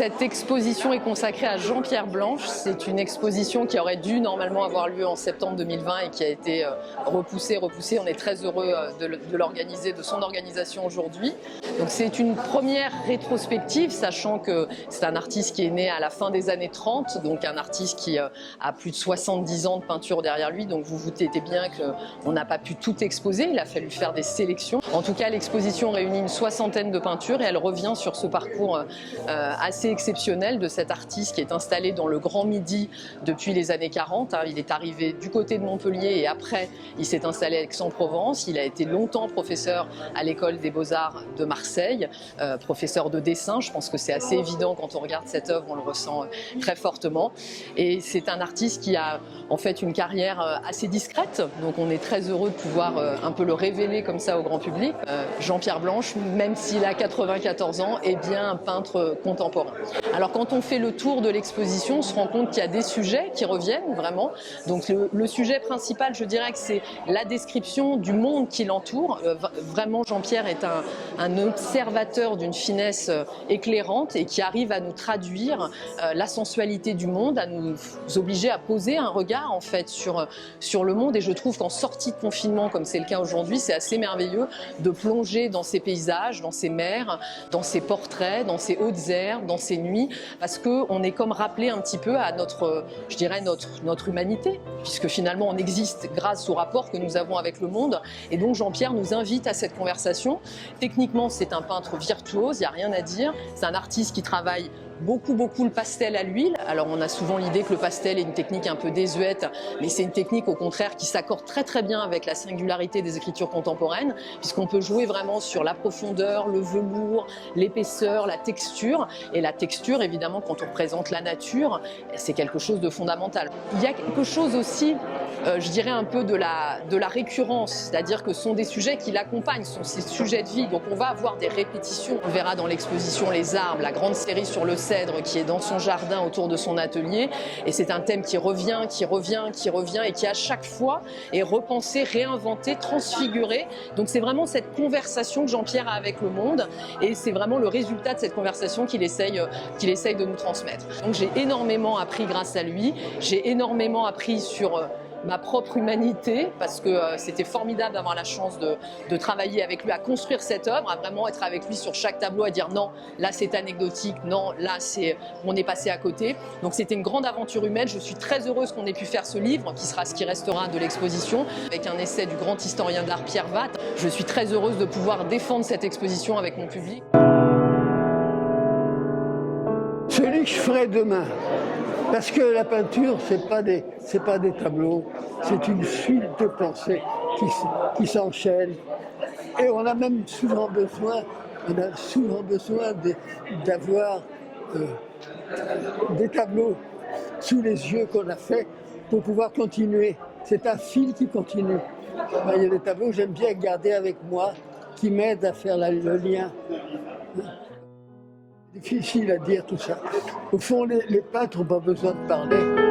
Cette exposition est consacrée à Jean-Pierre Blanche. C'est une exposition qui aurait dû normalement avoir lieu en septembre 2020 et qui a été repoussée. On est très heureux de l'organiser, de son organisation aujourd'hui. Donc c'est une première rétrospective, sachant que c'est un artiste qui est né à la fin des années 30, donc un artiste qui a plus de 70 ans de peinture derrière lui. Donc vous vous doutez bien qu'on n'a pas pu tout exposer, il a fallu faire des sélections. En tout cas, l'exposition réunit une soixantaine de peintures et elle revient sur ce parcours assez exceptionnel de cet artiste qui est installé dans le Grand Midi depuis les années 40. Il est arrivé du côté de Montpellier et après il s'est installé à Aix-en-Provence. Il a été longtemps professeur à l'école des Beaux-Arts de Marseille, professeur de dessin. Je pense que c'est assez évident quand on regarde cette œuvre, on le ressent très fortement. Et c'est un artiste qui a en fait une carrière assez discrète, donc on est très heureux de pouvoir un peu le révéler comme ça au grand public. Jean-Pierre Blanche, même s'il a 94 ans, est bien un peintre contemporain. Alors quand on fait le tour de l'exposition, on se rend compte qu'il y a des sujets qui reviennent vraiment. Donc le sujet principal, je dirais que c'est la description du monde qui l'entoure. Vraiment, Jean-Pierre est un observateur d'une finesse éclairante et qui arrive à nous traduire la sensualité du monde, à nous obliger à poser un regard en fait sur le monde. Et je trouve qu'en sortie de confinement, comme c'est le cas aujourd'hui, c'est assez merveilleux de plonger dans ces paysages, dans ces mers, dans ces portraits, dans ces hautes herbes, dans ces nuits, parce qu'on est comme rappelé un petit peu à notre, je dirais, notre humanité, puisque finalement on existe grâce au rapport que nous avons avec le monde. Et donc Jean-Pierre nous invite à cette conversation. Techniquement, c'est un peintre virtuose, il n'y a rien à dire. C'est un artiste qui travaille beaucoup le pastel à l'huile. Alors on a souvent l'idée que le pastel est une technique un peu désuète, mais c'est une technique au contraire qui s'accorde très bien avec la singularité des écritures contemporaines, puisqu'on peut jouer vraiment sur la profondeur, le velours, l'épaisseur, la texture. Et la texture, évidemment, quand on représente la nature, c'est quelque chose de fondamental. Il y a quelque chose aussi, je dirais un peu de la récurrence, c'est-à-dire que ce sont des sujets qui l'accompagnent, ce sont ces sujets de vie, donc on va avoir des répétitions. On verra dans l'exposition Les Arbres, la grande série sur le cèdre qui est dans son jardin autour de son atelier, et c'est un thème qui revient et qui à chaque fois est repensé, réinventé, transfiguré. Donc c'est vraiment cette conversation que Jean-Pierre a avec le monde, et c'est vraiment le résultat de cette conversation qu'il essaye de nous transmettre. Donc j'ai énormément appris grâce à lui, j'ai énormément appris sur ma propre humanité, parce que c'était formidable d'avoir la chance de travailler avec lui, à construire cette œuvre, à vraiment être avec lui sur chaque tableau, à dire non, là c'est anecdotique, non, là on est passé à côté. Donc c'était une grande aventure humaine. Je suis très heureuse qu'on ait pu faire ce livre, qui sera ce qui restera de l'exposition, avec un essai du grand historien d'art Pierre Vatte. Je suis très heureuse de pouvoir défendre cette exposition avec mon public. Celui que je ferai demain. Parce que la peinture, c'est pas des tableaux, c'est une suite de pensées qui s'enchaînent. Et on a même souvent besoin d'avoir des tableaux sous les yeux qu'on a fait pour pouvoir continuer. C'est un fil qui continue. Il y a des tableaux que j'aime bien garder avec moi, qui m'aident à faire le lien. Difficile à dire tout ça. Au fond, les peintres n'ont pas besoin de parler.